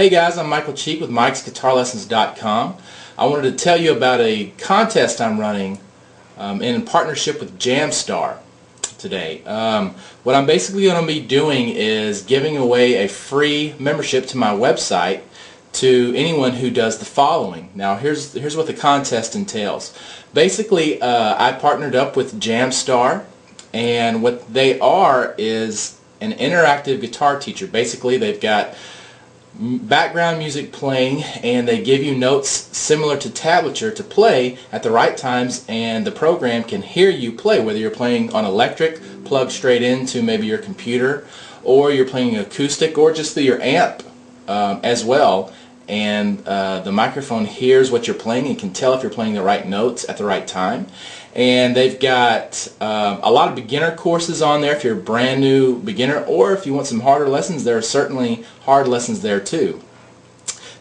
Hey guys, I'm Michael Cheek with MikesGuitarLessons.com. I wanted to tell you about a contest I'm running in partnership with Jamstar today. What I'm basically going to be doing is giving away a free membership to my website to anyone who does the following. Now here's what the contest entails. Basically, I partnered up with Jamstar, and what they are is an interactive guitar teacher. Basically, they've got background music playing, and they give you notes similar to tablature to play at the right times, and the program can hear you play, whether you're playing on electric, plugged straight into maybe your computer, or you're playing acoustic, or just through your amp as well. And the microphone hears what you're playing and can tell if you're playing the right notes at the right time. And they've got a lot of beginner courses on there if you're a brand new beginner, or if you want some harder lessons, there are certainly hard lessons there too.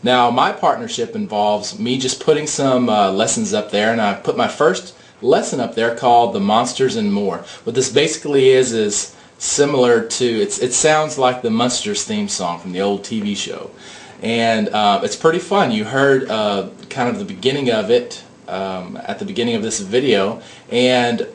Now my partnership involves me just putting some lessons up there, and I put my first lesson up there called The Monsters and More. What this basically is similar to, it sounds like the Monsters theme song from the old TV show. And it's pretty fun. You heard kind of the beginning of it at the beginning of this video, and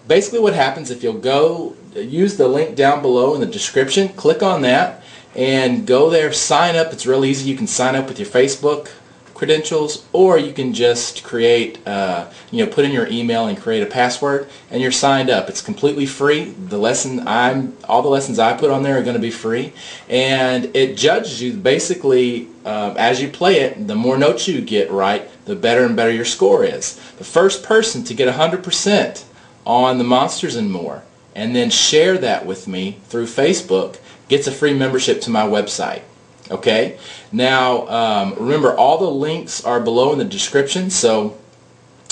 basically what happens, if you'll go use the link down below in the description, click on that and go there, sign up. It's real easy. You can sign up with your Facebook credentials, or you can just create put in your email and create a password, and you're signed up. It's completely free. All the lessons I put on there are going to be free, and it judges you basically as you play it. The more notes you get right, the better and better your score is. The first person to get 100% on The Monsters and More and then share that with me through Facebook gets a free membership to my website. Okay, now remember, all the links are below in the description, so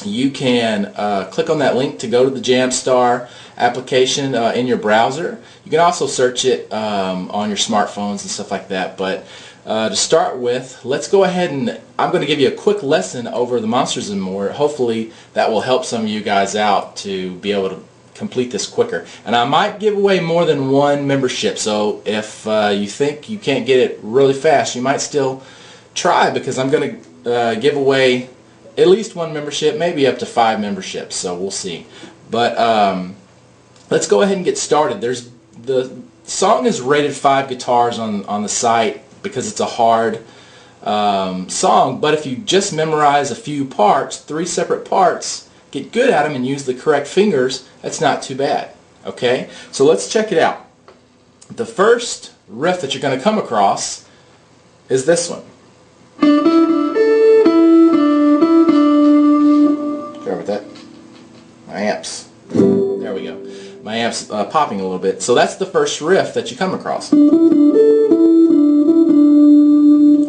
you can click on that link to go to the Jamstar application in your browser. You can also search it on your smartphones and stuff like that. But to start with, let's go ahead and I'm going to give you a quick lesson over The Monsters and More. Hopefully that will help some of you guys out to be able to complete this quicker. And I might give away more than one membership, so if you think you can't get it really fast, you might still try, because I'm going to give away at least one membership, maybe up to 5 memberships, so we'll see. But let's go ahead and get started. The song is rated 5 guitars on the site because it's a hard song, but if you just memorize a few parts, 3 separate parts, get good at them and use the correct fingers, that's not too bad. Okay, so let's check it out. The first riff that you're going to come across is this one. Sorry about that. My amps. There we go. My amp's popping a little bit. So that's the first riff that you come across.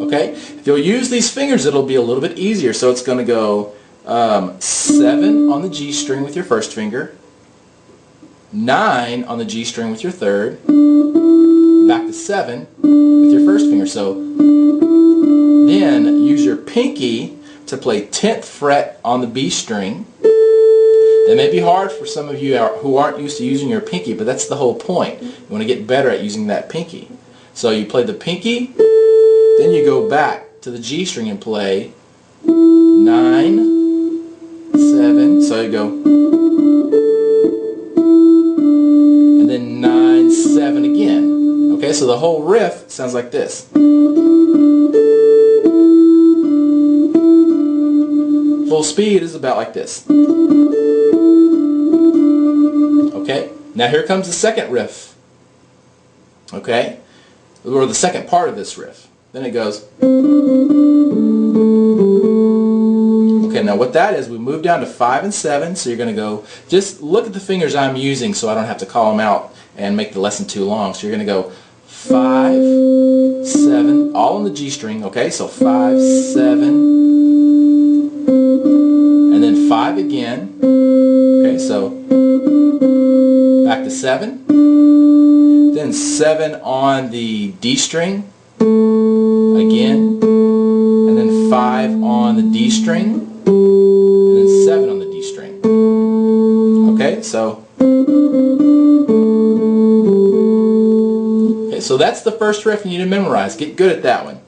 Okay, if you'll use these fingers, it'll be a little bit easier. So it's going to go 7 on the G string with your first finger, 9 on the G string with your third, back to 7 with your first finger. So then use your pinky to play 10th fret on the B string. That may be hard for some of you who aren't used to using your pinky, but that's the whole point. You want to get better at using that pinky. So you play the pinky, then you go back to the G string and play 9, 7, so you go, and then 9, 7 again. Okay, so the whole riff sounds like this. Full speed is about like this. Okay, now here comes the second riff. Okay, or the second part of this riff. Then it goes. Okay, now what that is, we move down to 5 and 7, so you're going to go, just look at the fingers I'm using so I don't have to call them out and make the lesson too long. So you're going to go 5, 7, all on the G string, okay, so 5, 7, and then 5 again, okay, so back to 7, then 7 on the D string, again, and then 5 on the D string, and then 7 on the D string. Okay, so so that's the first riff you need to memorize. Get good at that one.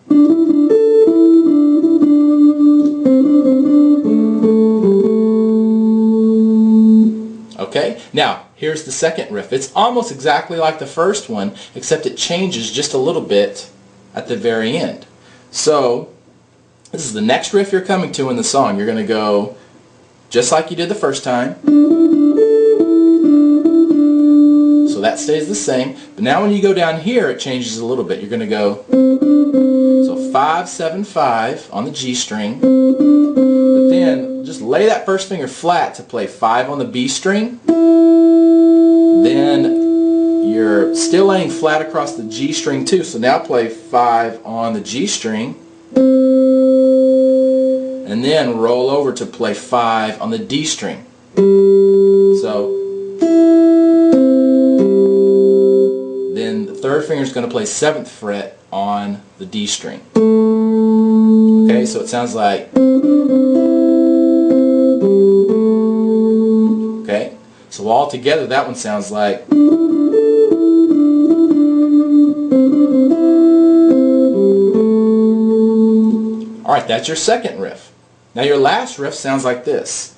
Okay, now here's the second riff. It's almost exactly like the first one, except it changes just a little bit at the very end. So this is the next riff you're coming to in the song. You're going to go just like you did the first time. So that stays the same. But now when you go down here, it changes a little bit. You're going to go, so 5, 7, 5 on the G string. But then just lay that first finger flat to play 5 on the B string. Then you're still laying flat across the G string too. So now play 5 on the G string. And then roll over to play 5 on the D string. So then the third finger is going to play 7th fret on the D string. Okay, so it sounds like, okay, so all together that one sounds like, alright, that's your second riff. Now your last riff sounds like this.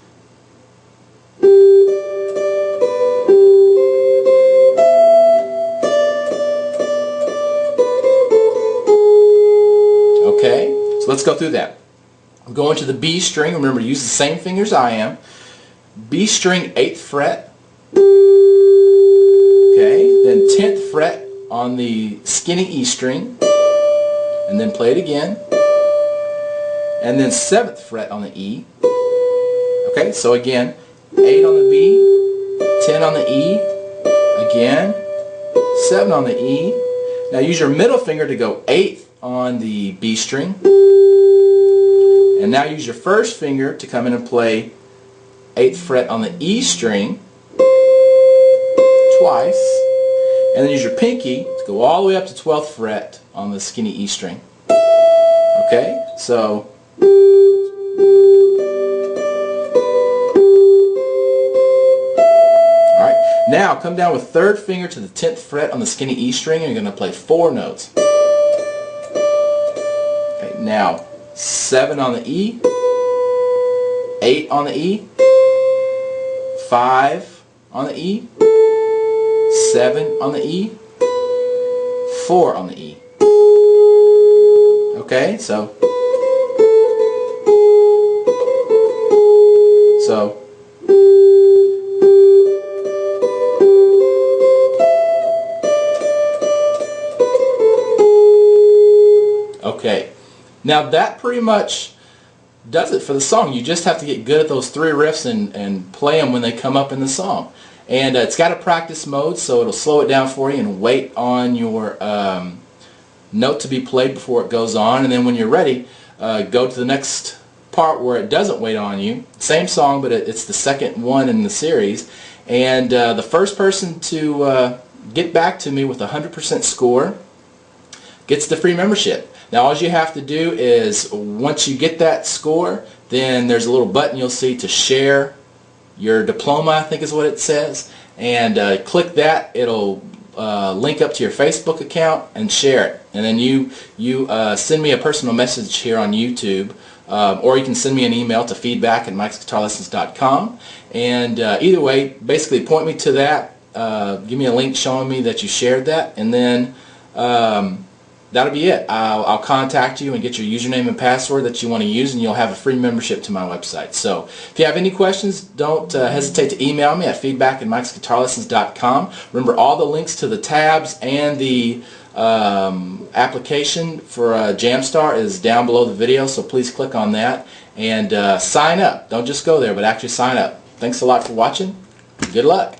Okay, so let's go through that. I'm going to the B string. Remember, use the same fingers I am. B string, 8th fret. Okay, then 10th fret on the skinny E string. And then play it again. And then 7th fret on the E. Okay, so again, 8 on the B, 10 on the E, again, 7 on the E. Now use your middle finger to go 8th on the B string. And now use your first finger to come in and play 8th fret on the E string twice. And then use your pinky to go all the way up to 12th fret on the skinny E string. Okay, so alright, now come down with 3rd finger to the 10th fret on the skinny E string and you're going to play 4 notes. Okay, now 7 on the E, 8 on the E, 5 on the E, 7 on the E, 4 on the E. Okay, so okay, now that pretty much does it for the song. You just have to get good at those 3 riffs and play them when they come up in the song. And it's got a practice mode, so it'll slow it down for you and wait on your note to be played before it goes on. And then when you're ready, go to the next part where it doesn't wait on you. Same song, but it's the second one in the series. And the first person to get back to me with a 100% score gets the free membership. Now all you have to do is, once you get that score, then there's a little button you'll see to share your diploma, I think is what it says. And click that. It'll link up to your Facebook account and share it. And then you send me a personal message here on YouTube. Or you can send me an email to feedback@mikesguitarlessons.com. And either way, basically point me to that. Give me a link showing me that you shared that, and then that'll be it. I'll contact you and get your username and password that you want to use, and you'll have a free membership to my website. So if you have any questions, don't hesitate to email me at feedback@mikesguitarlessons.com. Remember, all the links to the tabs and the application for Jamstar is down below the video, so please click on that and sign up. Don't just go there, but actually sign up. Thanks a lot for watching. Good luck.